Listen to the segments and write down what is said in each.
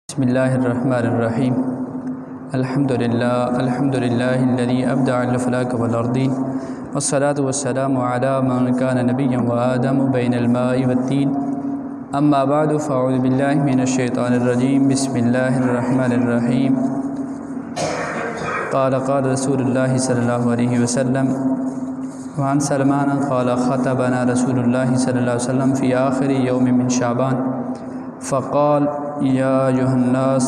بسم اللہ الرحمن الرحیم الحمدللہ الذی ابدع الافلاک والارضین والصلاة والسلام علی من کان نبیا وآدم بین الماء والدین اما بعد فاعوذ باللہ من الشیطان الرجیم بسم اللہ الرحمن الرحیم قال رسول اللہ صلی اللہ علیہ وسلم وعن سلمان قال خطبنا رسول اللہ صلی اللہ علیہ وسلم فی آخر یوم من شعبان فقال یا ایھا الناس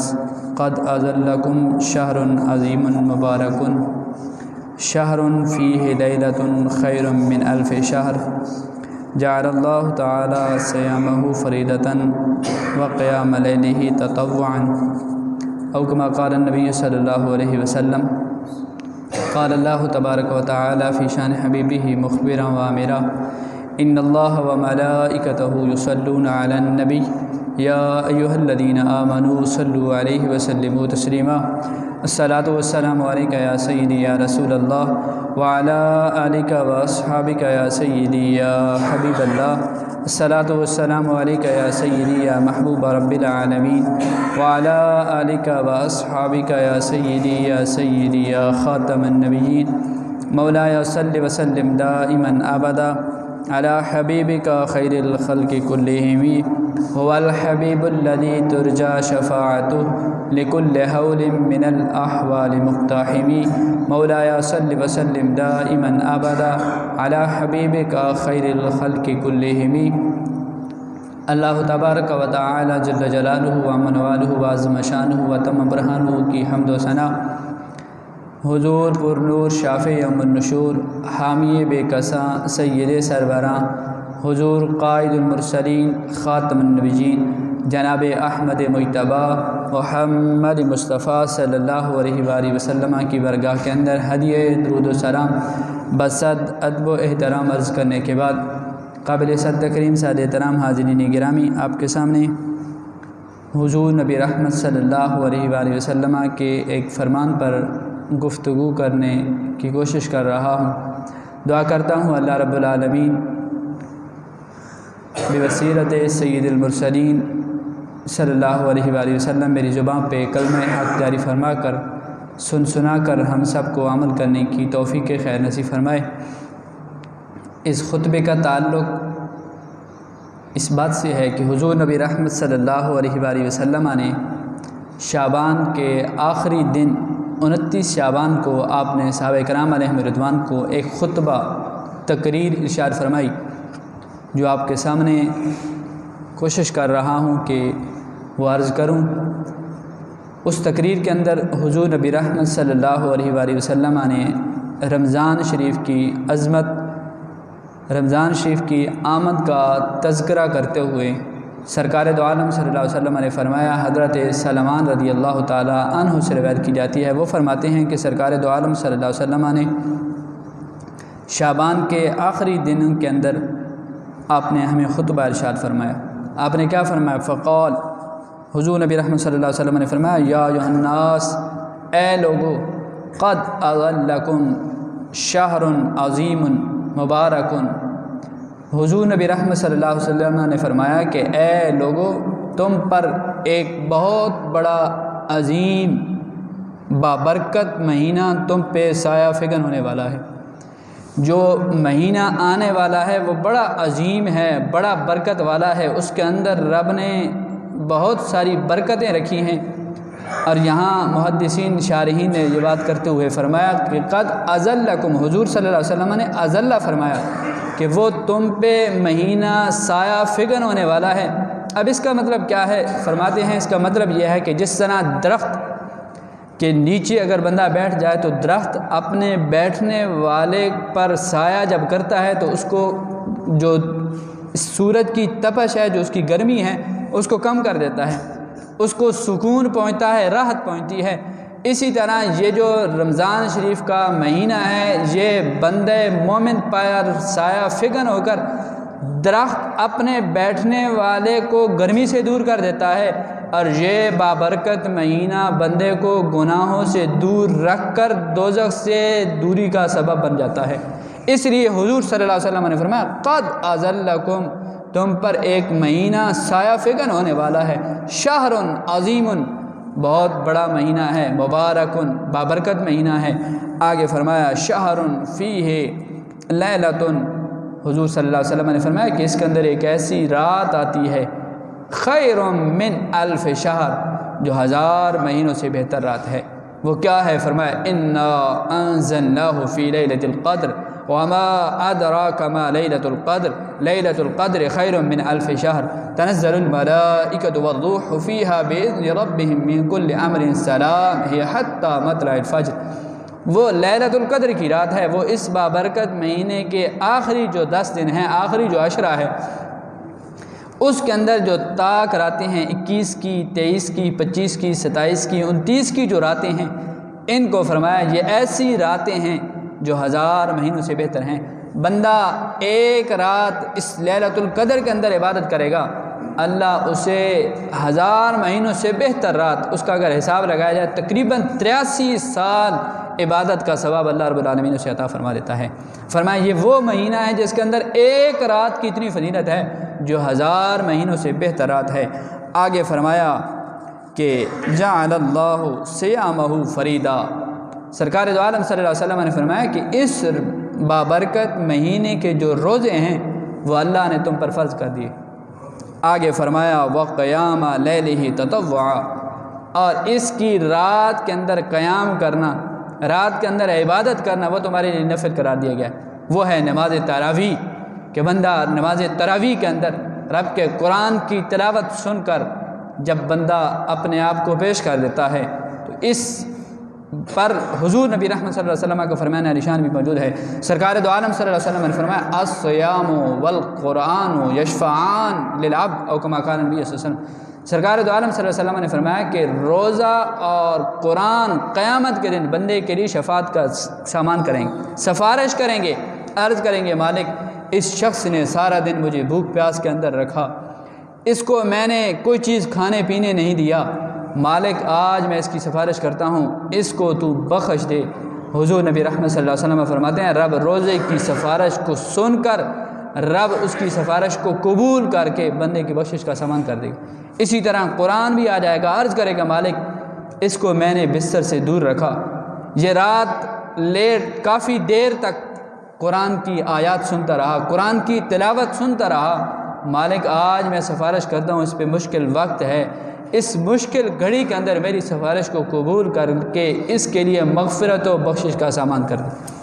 قد اذلکم شہر عظیم مبارک شہر فیہ لیلۃ خیر من الف شہر جعل اللہ تعالی صیامہ فریضۃ وقیام لیلہ تطوعا او کما قال النبی صلی اللہ علیہ وسلم قال اللہ تبارک و تعالی فی شان حبیبہ مخبرا وآمرا ان اللہ وملائکتہ یصلون علی النبی یا ایھا الذین آمنوا صلوا علیہ وسلموا تسلیما الصلاۃ والسلام علیک یا سیدی یا رسول اللہ وعلی آلک واصحابک یا سیدی یا حبیب اللہ الصلاۃ والسلام علیک یا سیدی یا محبوب رب العالمین وعلی آلک واصحابک یا سیدی یا خاتم النبیین مولایا صلی وسلم دائما ابدا علی حبیبک خیر الخلق کلہم هو الحبیب الذی ترجى شفاعته لكل حول من الاحوال مقتحم مولایا صلی وسلم دائما ابدا علی حبیبک خیر الخلق کلہم اللہ تبارک و تعالی جل جلالہ ومن والہ وعظم شانہ وتم برہانہ کی حمد و ثنا حضور پر نور شافع یوم النشور حامی بے کساں سید سربراں حضور قائد المرسلین خاتم النبیین جناب احمد مجتبیٰ محمد مصطفیٰ صلی اللہ علیہ وآلہ وسلم کی برگاہ کے اندر ہدیہ درود و سلام بصد ادب و احترام عرض کرنے کے بعد قابل صد کریم سادہ احترام حاضرین گرامی آپ کے سامنے حضور نبی رحمت صلی اللہ علیہ وآلہ وسلم کے ایک فرمان پر گفتگو کرنے کی کوشش کر رہا ہوں۔ دعا کرتا ہوں اللہ رب العالمین بوسیلت سید المرسلین صلی اللہ علیہ وآلہ وسلم میری زبان پہ کلمہ حق جاری فرما کر سنا کر ہم سب کو عمل کرنے کی توفیق خیر نصیب فرمائے۔ اس خطبے کا تعلق اس بات سے ہے کہ حضور نبی رحمت صلی اللہ علیہ وآلہ وسلم نے شعبان کے آخری دن 29 شعبان کو آپ نے صحابہ کرام علیہم رضوان کو ایک خطبہ تقریر ارشاد فرمائی، جو آپ کے سامنے کوشش کر رہا ہوں کہ وہ عرض کروں۔ اس تقریر کے اندر حضور نبی رحمت صلی اللہ علیہ وآلہ وسلم نے رمضان شریف کی عظمت، رمضان شریف کی آمد کا تذکرہ کرتے ہوئے سرکار دو عالم صلی اللہ علیہ وسلم نے فرمایا، حضرت سلمان رضی اللہ تعالی عنہ سے روایت کی جاتی ہے، وہ فرماتے ہیں کہ سرکار دو عالم صلی اللہ علیہ وسلم نے شعبان کے آخری دن کے اندر آپ نے ہمیں خطبہ ارشاد فرمایا۔ آپ نے کیا فرمایا؟ فقال، حضور نبی رحمت صلی اللہ علیہ وسلم نے فرمایا، یا ایھا الناس، اے لوگو، قد اذلکم شہر عظیم مبارک۔ حضور نبی رحمت صلی اللہ علیہ وسلم نے فرمایا کہ اے لوگو، تم پر ایک بہت بڑا عظیم بابرکت مہینہ تم پہ سایہ فگن ہونے والا ہے۔ جو مہینہ آنے والا ہے وہ بڑا عظیم ہے، بڑا برکت والا ہے، اس کے اندر رب نے بہت ساری برکتیں رکھی ہیں۔ اور یہاں محدثین شارحین نے یہ بات کرتے ہوئے فرمایا کہ قد اذلکم، حضور صلی اللہ علیہ وسلم نے اذلہ فرمایا کہ وہ تم پہ مہینہ سایہ فگن ہونے والا ہے۔ اب اس کا مطلب کیا ہے؟ فرماتے ہیں اس کا مطلب یہ ہے کہ جس طرح درخت کے نیچے اگر بندہ بیٹھ جائے تو درخت اپنے بیٹھنے والے پر سایہ جب کرتا ہے تو اس کو جو سورج کی تپش ہے، جو اس کی گرمی ہے، اس کو کم کر دیتا ہے، اس کو سکون پہنچتا ہے، راحت پہنچتی ہے۔ اسی طرح یہ جو رمضان شریف کا مہینہ ہے، یہ بندے مومن پر سایہ فگن ہو کر درخت اپنے بیٹھنے والے کو گرمی سے دور کر دیتا ہے، اور یہ بابرکت مہینہ بندے کو گناہوں سے دور رکھ کر دوزخ سے دوری کا سبب بن جاتا ہے۔ اس لیے حضور صلی اللہ علیہ وسلم نے فرمایا، قد اذلکم، تم پر ایک مہینہ سایہ فگن ہونے والا ہے، شہر عظیم، بہت بڑا مہینہ ہے، مبارکن بابرکت مہینہ ہے۔ آگے فرمایا شہر فیہ لیلۃ، حضور صلی اللہ علیہ وسلم نے فرمایا کہ اس کے اندر ایک ایسی رات آتی ہے، خیر من الف شہر، جو 1000 مہینوں سے بہتر رات ہے۔ وہ کیا ہے؟ فرمایا انا انزلناہ فی لیلۃ القدر وما ادراک ما لیلۃ القدر لیلۃ القدر خیر من الف شہر تنزل الملائکۃ والروح فیہا باذن ربہم من کل امر سلام ہی حتی مطلع الفجر۔ وہ لیلۃ القدر کی رات ہے، وہ اس بابرکت مہینے کے آخری جو 10 دن ہیں، آخری جو عشرہ ہے، اس کے اندر جو طاق راتیں ہیں، 21 کی، 23 کی، 25 کی، 27 کی، 29 کی جو راتیں ہیں، ان کو فرمایا یہ ایسی راتیں ہیں جو 1000 مہینوں سے بہتر ہیں۔ بندہ ایک رات اس لیلۃ القدر کے اندر عبادت کرے گا، اللہ اسے 1000 مہینوں سے بہتر رات، اس کا اگر حساب لگایا جائے تقریباً 83 سال عبادت کا ثواب اللہ رب العالمین اسے عطا فرما دیتا ہے۔ فرمایا یہ وہ مہینہ ہے جس کے اندر ایک رات کی اتنی فضیلت ہے جو 1000 مہینوں سے بہتر رات ہے۔ آگے فرمایا کہ جعل اللہ صیامہ فریدا، سرکار دو عالم صلی اللہ علیہ وسلم نے فرمایا کہ اس بابرکت مہینے کے جو روزے ہیں وہ اللہ نے تم پر فرض کر دیے۔ آگے فرمایا وقیام لیلہ تطوعا، اور اس کی رات کے اندر قیام کرنا، رات کے اندر عبادت کرنا، وہ تمہارے لیے نفل قرار دیا گیا ہے۔ وہ ہے نماز تراویح، کہ بندہ نماز تراویح کے اندر رب کے قرآن کی تلاوت سن کر جب بندہ اپنے آپ کو پیش کر دیتا ہے تو اس پر حضور نبی رحمت صلی اللہ علیہ وسلم کا فرمان نشان بھی موجود ہے۔ سرکار دو عالم صلی اللہ علیہ وسلم نے فرمایا الصیام والقرآن یشفعان للعبد او کما قال نبی صلی اللہ علیہ وسلم۔ سرکار دو عالم صلی اللہ علیہ وسلم نے فرمایا کہ روزہ اور قرآن قیامت کے دن بندے کے لیے شفاعت کا سامان کریں گے، سفارش کریں گے، عرض کریں گے مالک اس شخص نے سارا دن مجھے بھوک پیاس کے اندر رکھا، اس کو میں نے کوئی چیز کھانے پینے نہیں دیا، مالک آج میں اس کی سفارش کرتا ہوں، اس کو تو بخش دے۔ حضور نبی رحمت صلی اللہ علیہ وسلم فرماتے ہیں رب روزے کی سفارش کو سن کر رب اس کی سفارش کو قبول کر کے بندے کی بخشش کا سامان کر دے گا۔ اسی طرح قرآن بھی آ جائے گا، عرض کرے گا مالک اس کو میں نے بستر سے دور رکھا، یہ رات لیٹ کافی دیر تک قرآن کی آیات سنتا رہا، قرآن کی تلاوت سنتا رہا، مالک آج میں سفارش کرتا ہوں اس پہ مشکل وقت ہے، اس مشکل گھڑی کے اندر میری سفارش کو قبول کر کے اس کے لیے مغفرت و بخشش کا سامان کر دے۔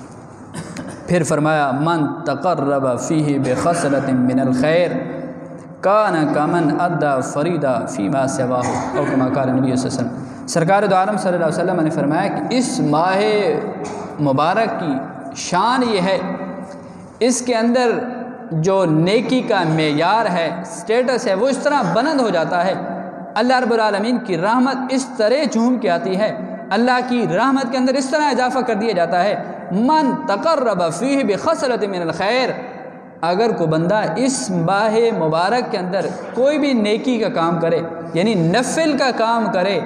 پھر فرمایا من تقرب فیہ بخصلۃ من الخیر کان کمن ادا فریدا فیما سواہ او کما قال نبی صلی اللہ علیہ وسلم۔ سرکار دو عالم صلی اللہ علیہ وسلم نے فرمایا کہ اس ماہ مبارک کی شان یہ ہے، اس کے اندر جو نیکی کا معیار ہے، سٹیٹس ہے، وہ اس طرح بلند ہو جاتا ہے، اللہ رب العالمین کی رحمت اس طرح جھوم کے آتی ہے، اللہ کی رحمت کے اندر اس طرح اضافہ کر دیا جاتا ہے۔ من تقرب فیہ بخصلۃ من الخیر، اگر کوئی بندہ اس ماہ مبارک کے اندر کوئی بھی نیکی کا کام کرے، یعنی نفل کا کام کرے،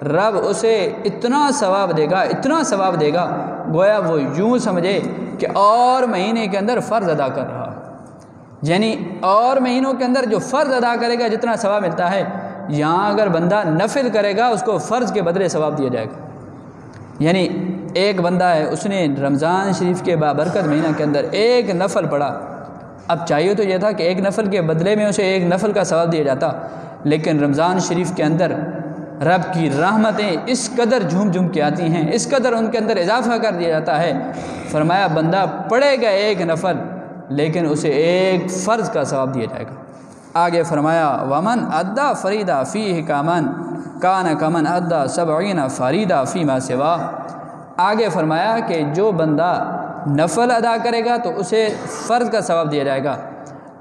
رب اسے اتنا ثواب دے گا، اتنا ثواب دے گا، گویا وہ یوں سمجھے کہ اور مہینے کے اندر فرض ادا کر رہا ہے، یعنی اور مہینوں کے اندر جو فرض ادا کرے گا جتنا ثواب ملتا ہے، یہاں اگر بندہ نفل کرے گا اس کو فرض کے بدلے ثواب دیا جائے گا۔ یعنی ایک بندہ ہے، اس نے رمضان شریف کے بابرکت مہینہ کے اندر ایک نفل پڑھا، اب چاہیے تو یہ تھا کہ ایک نفل کے بدلے میں اسے ایک نفل کا ثواب دیا جاتا، لیکن رمضان شریف کے اندر رب کی رحمتیں اس قدر جھوم جھوم کے آتی ہیں، اس قدر ان کے اندر اضافہ کر دیا جاتا ہے، فرمایا بندہ پڑھے گا ایک نفل لیکن اسے ایک فرض کا ثواب دیا جائے گا۔ آگے فرمایا ومن ادا فریدا فیہ کامن کان کمن ادا سبعین فریدا فیما سوا۔ آگے فرمایا کہ جو بندہ نفل ادا کرے گا تو اسے فرض کا ثواب دیا جائے گا،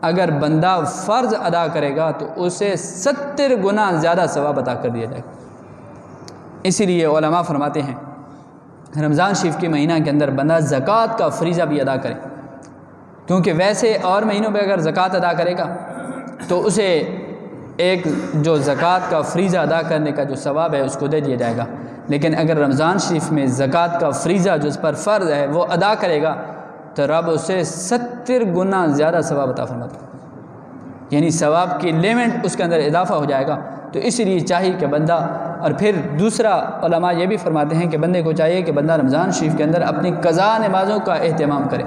اگر بندہ فرض ادا کرے گا تو اسے 70 گنا زیادہ ثواب عطا کر دیا جائے گا۔ اسی لیے علماء فرماتے ہیں رمضان شریف کے مہینہ کے اندر بندہ زکوٰۃ کا فریضہ بھی ادا کرے، کیونکہ ویسے اور مہینوں میں اگر زکوٰۃ ادا کرے گا تو اسے ایک جو زکوٰۃ کا فریضہ ادا کرنے کا جو ثواب ہے اس کو دے دیا جائے گا، لیکن اگر رمضان شریف میں زکوٰۃ کا فریضہ جو اس پر فرض ہے وہ ادا کرے گا تو رب اسے 70 گنا زیادہ ثواب عطا فرماتا ہے۔ یعنی ثواب کی لیمٹ اس کے اندر اضافہ ہو جائے گا۔ تو اس لیے چاہیے کہ بندہ، اور پھر دوسرا علماء یہ بھی فرماتے ہیں کہ بندے کو چاہیے کہ بندہ رمضان شریف کے اندر اپنی قضا نمازوں کا اہتمام کرے۔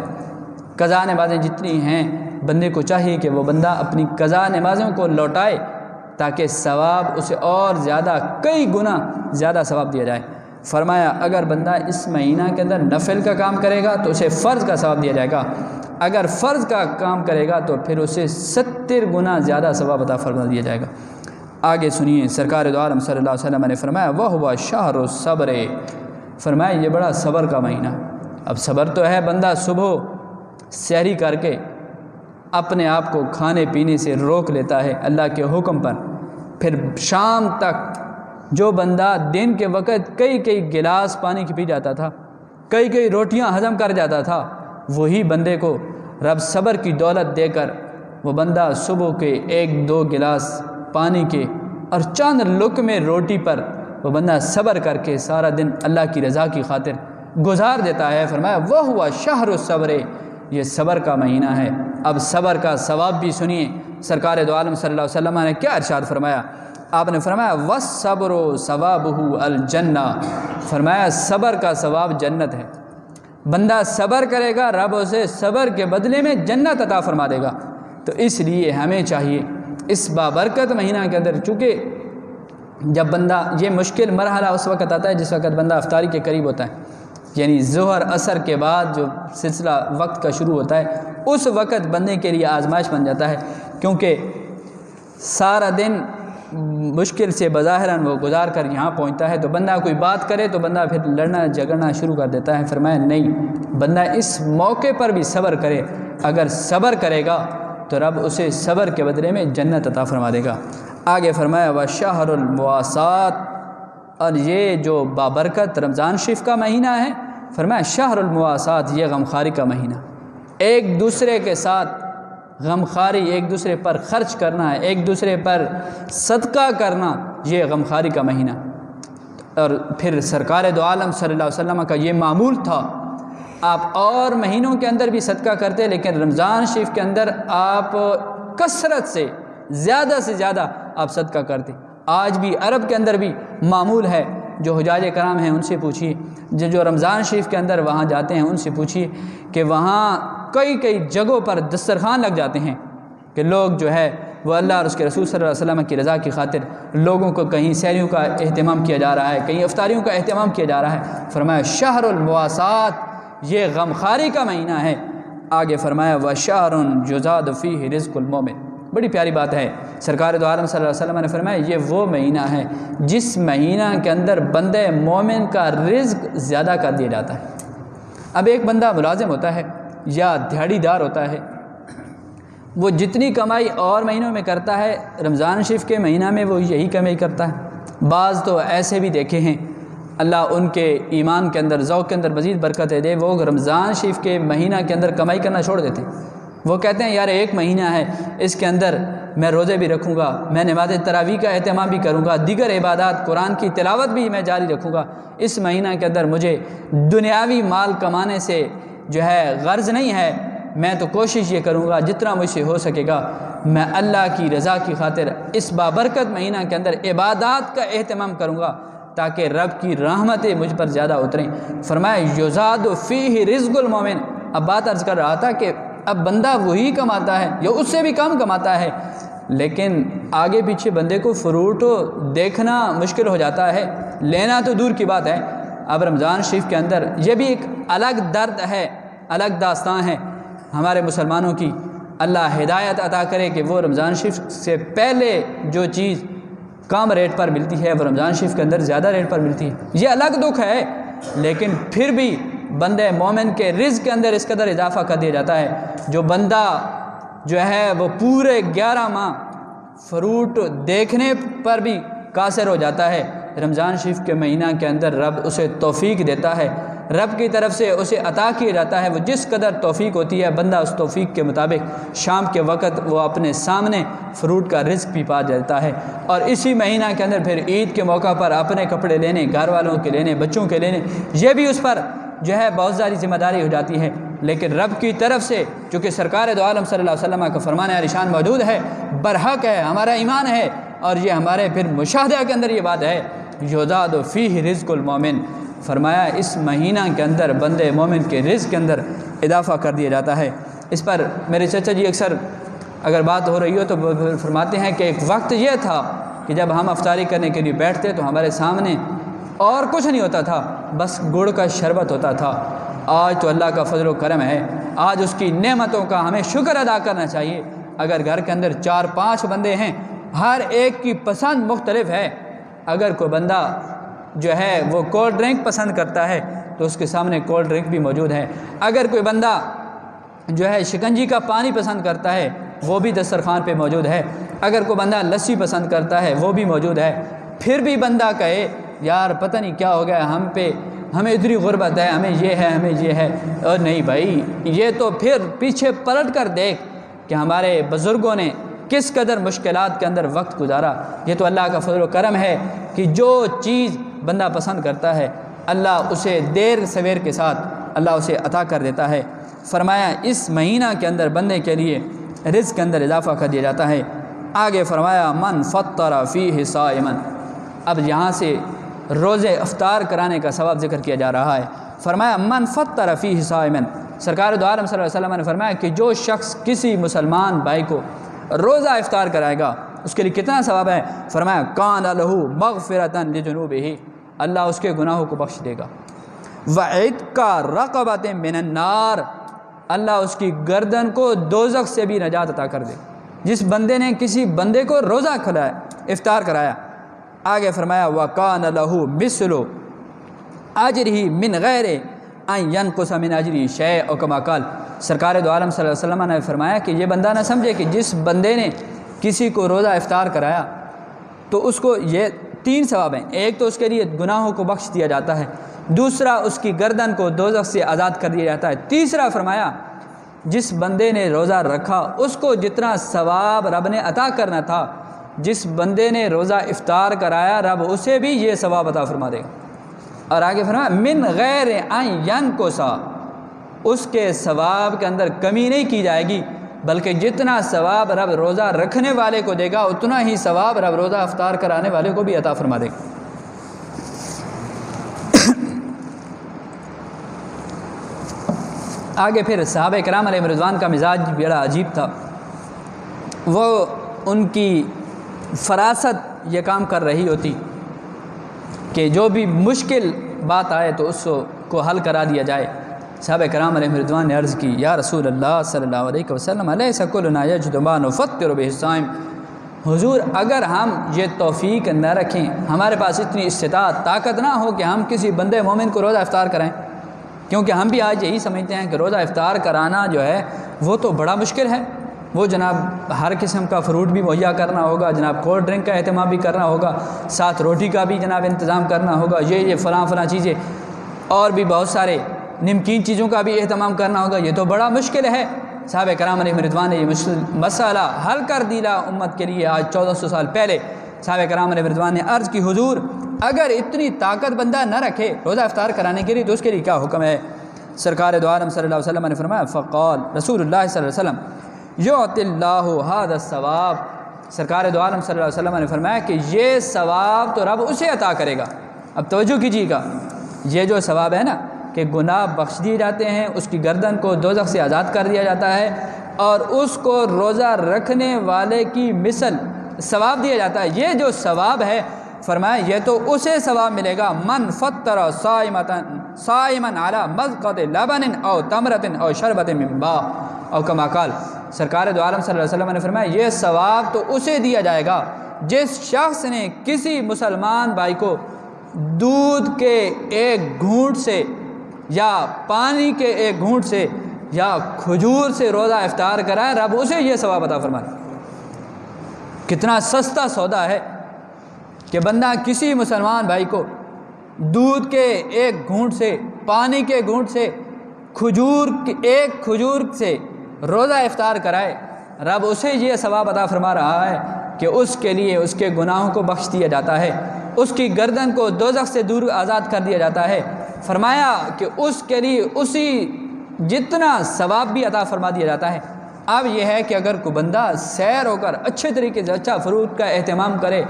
قضا نمازیں جتنی ہیں بندے کو چاہیے کہ وہ بندہ اپنی قضا نمازوں کو لوٹائے تاکہ ثواب اسے اور زیادہ، کئی گنا زیادہ ثواب دیا جائے۔ فرمایا اگر بندہ اس مہینہ کے اندر نفل کا کام کرے گا تو اسے فرض کا ثواب دیا جائے گا، اگر فرض کا کام کرے گا تو پھر اسے 70 گنا زیادہ ثواب عطا فرما دیا جائے گا۔ آگے سنیے، سرکار دو عالم صلی اللہ علیہ وسلم نے فرمایا وَهُوَ شَهْرُ الصَّبْرِ، فرمایا یہ بڑا صبر کا مہینہ۔ اب صبر تو ہے بندہ صبح سحری کر کے اپنے آپ کو کھانے پینے سے روک لیتا ہے اللہ کے حکم پر، پھر شام تک جو بندہ دن کے وقت کئی گلاس پانی کی پی جاتا تھا، کئی روٹیاں ہضم کر جاتا تھا، وہی بندے کو رب صبر کی دولت دے کر وہ بندہ صبح کے 1-2 گلاس پانی کے اور چند لقمے روٹی پر وہ بندہ صبر کر کے سارا دن اللہ کی رضا کی خاطر گزار دیتا ہے۔ فرمایا وَهُوَ شَهْرُ الصَّبْرِ، یہ صبر کا مہینہ ہے۔ اب صبر کا ثواب بھی سنیے، سرکار دو عالم صلی اللہ علیہ وسلم نے کیا ارشاد فرمایا؟ آپ نے فرمایا وَالصَّبْرُ ثَوَابُهُ الْجَنَّةُ، فرمایا صبر کا ثواب جنت ہے۔ بندہ صبر کرے گا رب اسے صبر کے بدلے میں جنت عطا فرما دے گا۔ تو اس لیے ہمیں چاہیے اس بابرکت مہینہ کے اندر، چونکہ جب بندہ، یہ مشکل مرحلہ اس وقت آتا ہے جس وقت بندہ افطاری کے قریب ہوتا ہے، یعنی ظہر عصر کے بعد جو سلسلہ وقت کا شروع ہوتا ہے اس وقت بندے کے لیے آزمائش بن جاتا ہے، کیونکہ سارا دن مشکل سے بظاہراً وہ گزار کر یہاں پہنچتا ہے، تو بندہ کوئی بات کرے تو بندہ پھر لڑنا جھگڑنا شروع کر دیتا ہے۔ فرمایا نہیں، بندہ اس موقع پر بھی صبر کرے، اگر صبر کرے گا تو رب اسے صبر کے بدلے میں جنت عطا فرما دے گا۔ آگے فرمایا وَشَهْرُ الْمُوَاسَاةِ، اور یہ جو بابرکت رمضان شریف کا مہینہ ہے، فرمایا شہر المواسات، یہ غمخواری کا مہینہ، ایک دوسرے کے ساتھ غمخواری، ایک دوسرے پر خرچ کرنا ہے، ایک دوسرے پر صدقہ کرنا، یہ غمخواری کا مہینہ۔ اور پھر سرکار دو عالم صلی اللہ علیہ وسلم کا یہ معمول تھا، آپ اور مہینوں کے اندر بھی صدقہ کرتے لیکن رمضان شریف کے اندر آپ کثرت سے زیادہ آپ صدقہ کرتے۔ آج بھی عرب کے اندر بھی معمول ہے، جو حجاج کرام ہیں ان سے پوچھیے، جو رمضان شریف کے اندر وہاں جاتے ہیں ان سے پوچھیے کہ وہاں کئی جگہوں پر دسترخوان لگ جاتے ہیں کہ لوگ جو ہے وہ اللہ اور اس کے رسول صلی اللہ علیہ وسلم کی رضا کی خاطر لوگوں کو کہیں سحریوں کا اہتمام کیا جا رہا ہے، کہیں افطاریوں کا اہتمام کیا جا رہا ہے۔ فرمایا شہر المواسات، یہ غمخواری کا مہینہ ہے۔ آگے فرمایا وَشَهْرٌ يُزَادُ فِيهِ رِزْقُ الْمُؤْمِنِ، بڑی پیاری بات ہے، سرکار دو عالم صلی اللہ علیہ وسلم نے فرمایا یہ وہ مہینہ ہے جس مہینہ کے اندر بندے مومن کا رزق زیادہ کر دیا جاتا ہے۔ اب ایک بندہ ملازم ہوتا ہے یا دیہڑی دار ہوتا ہے، وہ جتنی کمائی اور مہینوں میں کرتا ہے رمضان شریف کے مہینہ میں وہ یہی کمائی کرتا ہے۔ بعض تو ایسے بھی دیکھے ہیں، اللہ ان کے ایمان کے اندر، ذوق کے اندر مزید برکتیں دے، وہ رمضان شریف کے مہینہ کے اندر کمائی کرنا چھوڑ دیتے ہیں۔ وہ کہتے ہیں یار ایک مہینہ ہے، اس کے اندر میں روزے بھی رکھوں گا، میں نماز تراویح کا اہتمام بھی کروں گا، دیگر عبادات قرآن کی تلاوت بھی میں جاری رکھوں گا، اس مہینہ کے اندر مجھے دنیاوی مال کمانے سے جو ہے غرض نہیں ہے، میں تو کوشش یہ کروں گا جتنا مجھ سے ہو سکے گا میں اللہ کی رضا کی خاطر اس بابرکت مہینہ کے اندر عبادات کا اہتمام کروں گا تاکہ رب کی رحمتیں مجھ پر زیادہ اتریں۔ فرمایا یزاد فیہ رزق المومن، اب بات عرض کر رہا تھا کہ اب بندہ وہی کماتا ہے یا اس سے بھی کم کماتا ہے، لیکن آگے پیچھے بندے کو فروٹ دیکھنا مشکل ہو جاتا ہے، لینا تو دور کی بات ہے۔ اب رمضان شریف کے اندر یہ بھی ایک الگ درد ہے، الگ داستان ہے ہمارے مسلمانوں کی، اللہ ہدایت عطا کرے کہ وہ رمضان شریف سے پہلے جو چیز کم ریٹ پر ملتی ہے وہ رمضان شریف کے اندر زیادہ ریٹ پر ملتی ہے، یہ الگ دکھ ہے، لیکن پھر بھی بندے مومن کے رزق کے اندر اس قدر اضافہ کر دیا جاتا ہے، جو بندہ جو ہے وہ پورے 11 ماہ فروٹ دیکھنے پر بھی قاصر ہو جاتا ہے، رمضان شریف کے مہینہ کے اندر رب اسے توفیق دیتا ہے، رب کی طرف سے اسے عطا کیا جاتا ہے، وہ جس قدر توفیق ہوتی ہے بندہ اس توفیق کے مطابق شام کے وقت وہ اپنے سامنے فروٹ کا رزق بھی پا جاتا ہے، اور اسی مہینہ کے اندر پھر عید کے موقع پر اپنے کپڑے لینے، گھر والوں کے لینے، بچوں کے لینے، یہ بھی اس پر جو ہے بہت ساری ذمہ داری ہو جاتی ہے، لیکن رب کی طرف سے چونکہ سرکار دو عالم صلی اللہ علیہ وسلم کا فرمان عالیشان موجود ہے، برحق ہے، ہمارا ایمان ہے، اور یہ ہمارے پھر مشاہدہ کے اندر یہ بات ہے، یزاد فیہ رزق المومن، فرمایا اس مہینہ کے اندر بندے مومن کے رزق کے اندر اضافہ کر دیا جاتا ہے۔ اس پر میرے چچا جی اکثر اگر بات ہو رہی ہو تو فرماتے ہیں کہ ایک وقت یہ تھا کہ جب ہم افطاری کرنے کے لیے بیٹھتے تو ہمارے سامنے اور کچھ نہیں ہوتا تھا، بس گڑ کا شربت ہوتا تھا۔ آج تو اللہ کا فضل و کرم ہے، آج اس کی نعمتوں کا ہمیں شکر ادا کرنا چاہیے۔ اگر گھر کے اندر 4-5 بندے ہیں، ہر ایک کی پسند مختلف ہے، اگر کوئی بندہ جو ہے وہ کولڈ ڈرنک پسند کرتا ہے تو اس کے سامنے کولڈ ڈرنک بھی موجود ہے، اگر کوئی بندہ جو ہے شکنجی کا پانی پسند کرتا ہے وہ بھی دسترخوان پہ موجود ہے، اگر کوئی بندہ لسی پسند کرتا ہے وہ بھی موجود ہے۔ پھر بھی بندہ کہے یار پتہ نہیں کیا ہو گیا ہم پہ، ہمیں اتنی غربت ہے، ہمیں یہ ہے، ہمیں یہ ہے، اور نہیں بھائی، یہ تو پھر پیچھے پلٹ کر دیکھ کہ ہمارے بزرگوں نے کس قدر مشکلات کے اندر وقت گزارا۔ یہ تو اللہ کا فضل و کرم ہے کہ جو چیز بندہ پسند کرتا ہے اللہ اسے دیر سویر کے ساتھ اللہ اسے عطا کر دیتا ہے۔ فرمایا اس مہینہ کے اندر بندے کے لیے رزق کے اندر اضافہ کر دیا جاتا ہے۔ آگے فرمایا من فطر فیہ صائما، اب یہاں سے روزے افطار کرانے کا ثواب ذکر کیا جا رہا ہے۔ فرمایا من فطر فیہ صائما، سرکار دو عالم صلی اللہ علیہ وسلم نے فرمایا کہ جو شخص کسی مسلمان بھائی کو روزہ افطار کرائے گا اس کے لیے کتنا ثواب ہے؟ فرمایا کان لہ مغفرۃ لذنوبہ، اللہ اس کے گناہوں کو بخش دے گا، وعتق رقبۃ من النار، اللہ اس کی گردن کو دوزخ سے بھی نجات عطا کر دے جس بندے نے کسی بندے کو روزہ کھلایا، افطار کرایا۔ آگے فرمایا وَقَانَ لَهُ مِثْلُ أَجْرِهِ مِنْ غَيْرِ أَنْ يَنْقُصَ مِنْ أَجْرِهِ شَيْءٌ أَوْ كَمَا قَالَ، سرکار دو عالم صلی اللہ علیہ وسلم نے فرمایا کہ یہ بندہ نہ سمجھے کہ جس بندے نے کسی کو روزہ افطار کرایا تو اس کو یہ 3 ثواب ہیں، ایک تو اس کے لیے گناہوں کو بخش دیا جاتا ہے، دوسرا اس کی گردن کو دوزخ سے آزاد کر دیا جاتا ہے، تیسرا فرمایا جس بندے نے روزہ رکھا اس کو جتنا ثواب رب نے عطا کرنا تھا، جس بندے نے روزہ افطار کرایا رب اسے بھی یہ ثواب عطا فرما دے گا۔ اور آگے فرمایا من غیر ان ینقص، اس کے ثواب کے اندر کمی نہیں کی جائے گی، بلکہ جتنا ثواب رب روزہ رکھنے والے کو دے گا اتنا ہی ثواب رب روزہ افطار کرانے والے کو بھی عطا فرما دے گا۔ آگے پھر صحابہ کرام علیہ رضوان کا مزاج بڑا عجیب تھا، وہ ان کی فراست یہ کام کر رہی ہوتی کہ جو بھی مشکل بات آئے تو اس کو حل کرا دیا جائے۔ صحابہ کرام علیہ رضوان نے عرض کی یا رسول اللہ صلی اللہ علیہ وسلم الیس کلنا یجد ما نفطر بہ الصائم، حضور اگر ہم یہ توفیق نہ رکھیں، ہمارے پاس اتنی استطاعت طاقت نہ ہو کہ ہم کسی بندے مومن کو روزہ افطار کرائیں، کیونکہ ہم بھی آج یہی سمجھتے ہیں کہ روزہ افطار کرانا جو ہے وہ تو بڑا مشکل ہے، وہ جناب ہر قسم کا فروٹ بھی مہیا کرنا ہوگا، جناب کولڈ ڈرنک کا اہتمام بھی کرنا ہوگا، ساتھ روٹی کا بھی جناب انتظام کرنا ہوگا، یہ فلاں چیزیں اور بھی بہت سارے نمکین چیزوں کا بھی اہتمام کرنا ہوگا، یہ تو بڑا مشکل ہے۔ صحابہ کرام علیہ رضوان نے یہ مسئلہ حل کر دیا امت کے لیے آج 1400 سال پہلے۔ صحابہ کرام علیہ رضوان نے عرض کی حضور اگر اتنی طاقت بندہ نہ رکھے روزہ افطار کرانے کے لیے تو اس کے لیے کیا حکم ہے؟ سرکار دو عالم صلی اللہ علیہ وسلم نے فرمایا فقال رسول اللہ صلی اللہ علیہ وسلم یعطی اللہ ھذا الثواب، سرکار دو عالم صلی اللہ علیہ وسلم نے فرمایا کہ یہ ثواب تو رب اسے عطا کرے گا۔ اب توجہ کیجیے گا، یہ جو ثواب ہے نا کہ گناہ بخش دیے جاتے ہیں، اس کی گردن کو دوزخ سے آزاد کر دیا جاتا ہے اور اس کو روزہ رکھنے والے کی مثل ثواب دیا جاتا ہے، یہ جو ثواب ہے فرمایا یہ تو اسے ثواب ملے گا من فطر صائما علی مذقۃ لبن او تمرۃ او شربۃ من ماء او کما قال، سرکار دو عالم صلی اللہ علیہ وسلم نے فرمایا یہ ثواب تو اسے دیا جائے گا جس شخص نے کسی مسلمان بھائی کو دودھ کے ایک گھونٹ سے یا پانی کے ایک گھونٹ سے یا کھجور سے روزہ افطار کرائے، رب اسے یہ ثواب عطا فرمائے۔ کتنا سستا سودا ہے کہ بندہ کسی مسلمان بھائی کو دودھ کے ایک گھونٹ سے، پانی کے گھونٹ سے، ایک کھجور سے روزہ افطار کرائے، رب اسے یہ ثواب عطا فرما رہا ہے کہ اس کے لیے اس کے گناہوں کو بخش دیا جاتا ہے، اس کی گردن کو دوزخ سے دور آزاد کر دیا جاتا ہے۔ فرمایا کہ اس کے لیے اسی جتنا ثواب بھی عطا فرما دیا جاتا ہے۔ اب یہ ہے کہ اگر کوئی بندہ سیر ہو کر اچھے طریقے سے اچھا فروٹ کا اہتمام کرے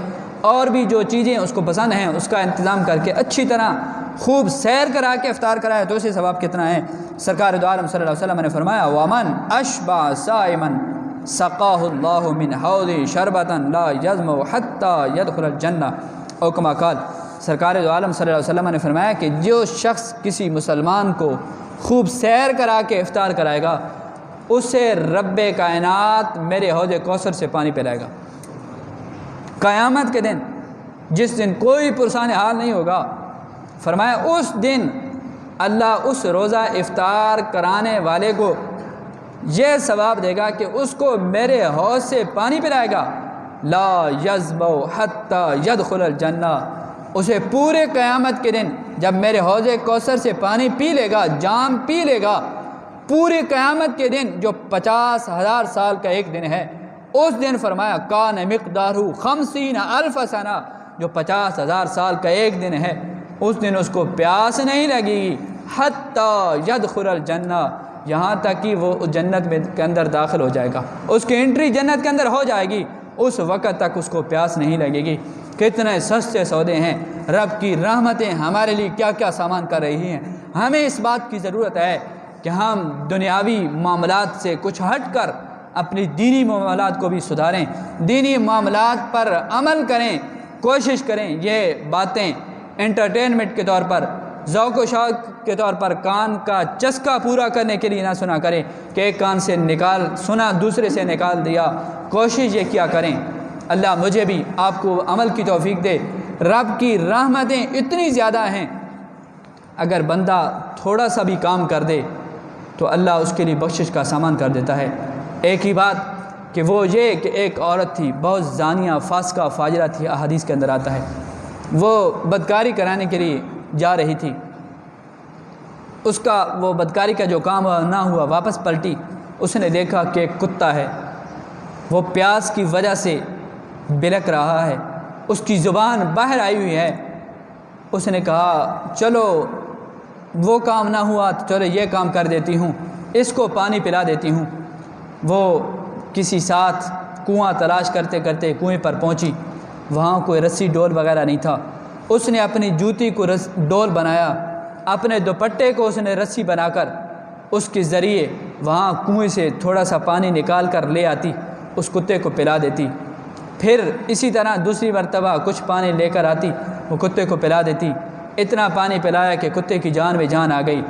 اور بھی جو چیزیں اس کو پسند ہیں اس کا انتظام کر کے اچھی طرح خوب سیر کرا کے افطار کرائے تو اسے ثواب کتنا ہے۔ سرکار دو عالم صلی اللہ علیہ وسلم نے فرمایا وَمَنْ أَشْبَعَ صَائِمًا سَقَاهُ اللَّهُ مِنْ حَوْضِهِ شَرْبَةً لَا يَظْمَأُ حَتَّى يَدْخُلَ الْجَنَّةَ او کما قال۔ سرکار دو عالم صلی اللہ علیہ وسلم نے فرمایا کہ جو شخص کسی مسلمان کو خوب سیر کرا کے افطار کرائے گا اسے رب کائنات میرے حوض کوثر سے پانی پلائے گا۔ قیامت کے دن جس دن کوئی پرسان حال نہیں ہوگا، فرمایا اس دن اللہ اس روزہ افطار کرانے والے کو یہ ثواب دے گا کہ اس کو میرے حوض سے پانی پلائے گا، لا یظمأ حتی یدخل الجنہ، اسے پورے قیامت کے دن جب میرے حوض کوثر سے پانی پی لے گا، جام پی لے گا، پوری قیامت کے دن جو 50,000 سال کا ایک دن ہے، اس دن فرمایا کان مقدارہ 50,000 سنہ، جو 50,000 سال کا ایک دن ہے، اس دن اس کو پیاس نہیں لگے گی، حتی یدخل الجنہ، یہاں تک کہ وہ جنت میں کے اندر داخل ہو جائے گا، اس کی انٹری جنت کے اندر ہو جائے گی، اس وقت تک اس کو پیاس نہیں لگے گی۔ کتنے سستے سودے ہیں، رب کی رحمتیں ہمارے لیے کیا کیا سامان کر رہی ہیں۔ ہمیں اس بات کی ضرورت ہے کہ ہم دنیاوی معاملات سے کچھ ہٹ کر اپنی دینی معاملات کو بھی سدھاریں، دینی معاملات پر عمل کریں، کوشش کریں۔ یہ باتیں انٹرٹینمنٹ کے طور پر، ذوق و شوق کے طور پر کان کا چسکا پورا کرنے کے لیے نہ سنا کریں کہ ایک کان سے نکال سنا دوسرے سے نکال دیا۔ کوشش یہ کیا کریں، اللہ مجھے بھی آپ کو عمل کی توفیق دے۔ رب کی رحمتیں اتنی زیادہ ہیں، اگر بندہ تھوڑا سا بھی کام کر دے تو اللہ اس کے لیے بخشش کا سامان کر دیتا ہے۔ ایک ہی بات کہ وہ یہ کہ ایک عورت تھی، بہت زانیہ فاسقہ فاجرہ تھی، حدیث کے اندر آتا ہے، وہ بدکاری کرانے کے لیے جا رہی تھی، اس کا وہ بدکاری کا جو کام نہ ہوا، واپس پلٹی، اس نے دیکھا کہ ایک کتا ہے، وہ پیاس کی وجہ سے بلک رہا ہے، اس کی زبان باہر آئی ہوئی ہے۔ اس نے کہا چلو وہ کام نہ ہوا تو چلو یہ کام کر دیتی ہوں، اس کو پانی پلا دیتی ہوں۔ وہ کسی ساتھ کنواں تلاش کرتے کرتے کنویں پر پہنچی، وہاں کوئی رسی ڈول وغیرہ نہیں تھا، اس نے اپنی جوتی کو ڈول بنایا، اپنے دوپٹے کو اس نے رسی بنا کر اس کے ذریعے وہاں کنویں سے تھوڑا سا پانی نکال کر لے آتی، اس کتے کو پلا دیتی۔ پھر اسی طرح دوسری مرتبہ کچھ پانی لے کر آتی، وہ کتے کو پلا دیتی۔ اتنا پانی پلایا کہ کتے کی جان میں جان آ گئی۔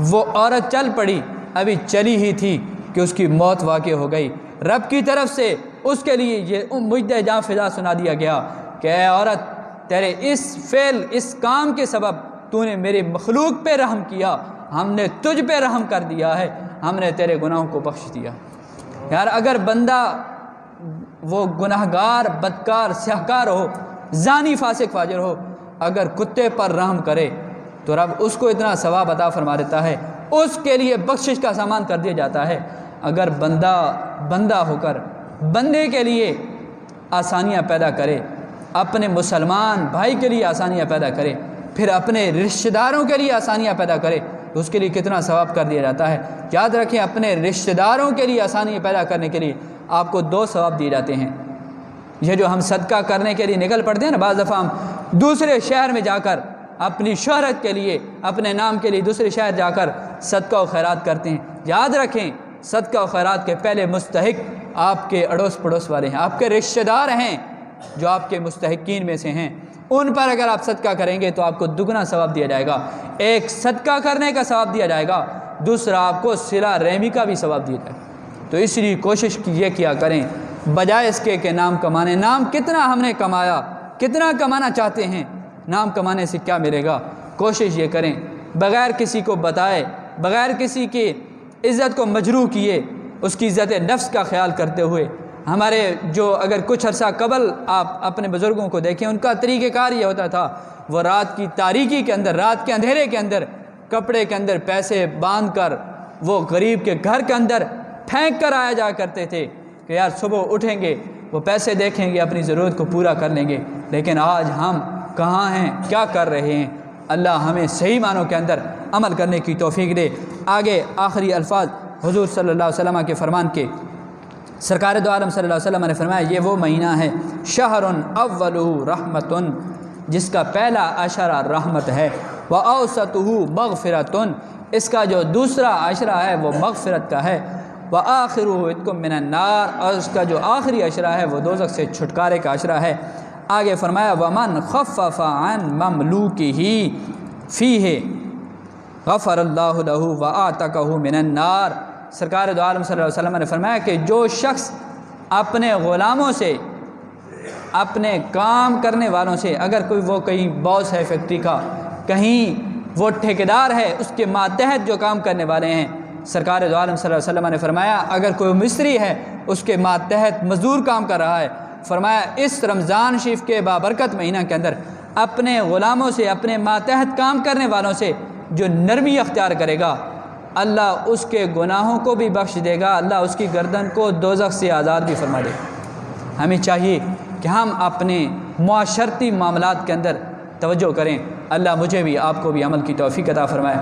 وہ عورت چل پڑی، ابھی چلی ہی تھی کہ اس کی موت واقع ہو گئی۔ رب کی طرف سے اس کے لیے یہ مجدہ جاں فضا سنا دیا گیا کہ اے عورت، تیرے اس فعل، اس کام کے سبب تو نے میرے مخلوق پہ رحم کیا، ہم نے تجھ پہ رحم کر دیا ہے، ہم نے تیرے گناہوں کو بخش دیا۔ یار اگر بندہ وہ گناہگار، بدکار، سیاہکار ہو، زانی، فاسق، فاجر ہو، اگر کتے پر رحم کرے تو رب اس کو اتنا ثواب عطا فرما دیتا ہے، اس کے لیے بخشش کا سامان کر دیا جاتا ہے۔ اگر بندہ ہو کر بندے کے لیے آسانیاں پیدا کرے، اپنے مسلمان بھائی کے لیے آسانیاں پیدا کرے، پھر اپنے رشتہ داروں کے لیے آسانیاں پیدا کرے تو اس کے لیے کتنا ثواب کر دیا جاتا ہے۔ یاد رکھیں، اپنے رشتہ داروں کے لیے آسانیاں پیدا کرنے کے لیے آپ کو 2 ثواب دیے جاتے ہیں۔ یہ جو ہم صدقہ کرنے کے لیے نکل پڑتے ہیں نا، بعض دفعہ ہم دوسرے شہر میں جا کر اپنی شہرت کے لیے، اپنے نام کے لیے دوسرے شہر جا کر صدقہ و خیرات کرتے ہیں۔ یاد رکھیں، صدقہ و خیرات کے پہلے مستحق آپ کے اڑوس پڑوس والے ہیں، آپ کے رشتہ دار ہیں جو آپ کے مستحقین میں سے ہیں۔ ان پر اگر آپ صدقہ کریں گے تو آپ کو دگنا ثواب دیا جائے گا۔ ایک صدقہ کرنے کا ثواب دیا جائے گا، دوسرا آپ کو صلہ رحمی کا بھی ثواب دیا جائے گا۔ تو اس لیے کوشش یہ کیا کریں، بجائے اس کے کہ نام کمانے، نام کتنا ہم نے کمایا، کتنا کمانا چاہتے ہیں، نام کمانے سے کیا ملے گا؟ کوشش یہ کریں بغیر کسی کو بتائے، بغیر کسی کی عزت کو مجروح کیے، اس کی عزت نفس کا خیال کرتے ہوئے، ہمارے جو اگر کچھ عرصہ قبل آپ اپنے بزرگوں کو دیکھیں، ان کا طریقہ کار یہ ہوتا تھا، وہ رات کی تاریکی کے اندر، رات کے اندھیرے کے اندر کپڑے کے اندر پیسے باندھ کر وہ غریب کے گھر کے اندر پھینک کر آیا جا کرتے تھے کہ یار صبح اٹھیں گے، وہ پیسے دیکھیں گے، اپنی ضرورت کو پورا کر لیں گے۔ لیکن آج ہم کہاں ہیں، کیا کر رہے ہیں؟ اللہ ہمیں صحیح معنوں کے اندر عمل کرنے کی توفیق دے۔ آگے آخری الفاظ حضور صلی اللہ علیہ وسلم کے فرمان کے، سرکار دو عالم صلی اللہ علیہ وسلم نے فرمایا یہ وہ مہینہ ہے شہر اولہ رحمت، جس کا پہلا عشرہ رحمت ہے، واوسطہ مغفرۃ، اس کا جو دوسرا عشرہ ہے وہ مغفرت کا ہے، وآخرہ عتق من النار، اور اس کا جو آخری عشرہ ہے وہ دوزخ سے چھٹکارے کا عشرہ ہے۔ آگے فرمایا ومن خفف عن مملوکہ فیہ غفر اللہ لہ وآتقہ من النار، سرکار دو عالم صلی اللہ علیہ وسلم نے فرمایا کہ جو شخص اپنے غلاموں سے، اپنے کام کرنے والوں سے، اگر کوئی وہ کہیں باس ہے فیکٹری کا، کہیں وہ ٹھیکیدار ہے، اس کے ماتحت جو کام کرنے والے ہیں، سرکار دو عالم صلی اللہ علیہ وسلم نے فرمایا اگر کوئی مستری ہے اس کے ماتحت مزدور کام کر رہا ہے، فرمایا اس رمضان شریف کے بابرکت مہینہ کے اندر اپنے غلاموں سے، اپنے ماتحت کام کرنے والوں سے جو نرمی اختیار کرے گا، اللہ اس کے گناہوں کو بھی بخش دے گا، اللہ اس کی گردن کو دوزخ سے آزاد بھی فرما دے گا۔ ہمیں چاہیے کہ ہم اپنے معاشرتی معاملات کے اندر توجہ کریں۔ اللہ مجھے بھی آپ کو بھی عمل کی توفیق عطا فرمائے۔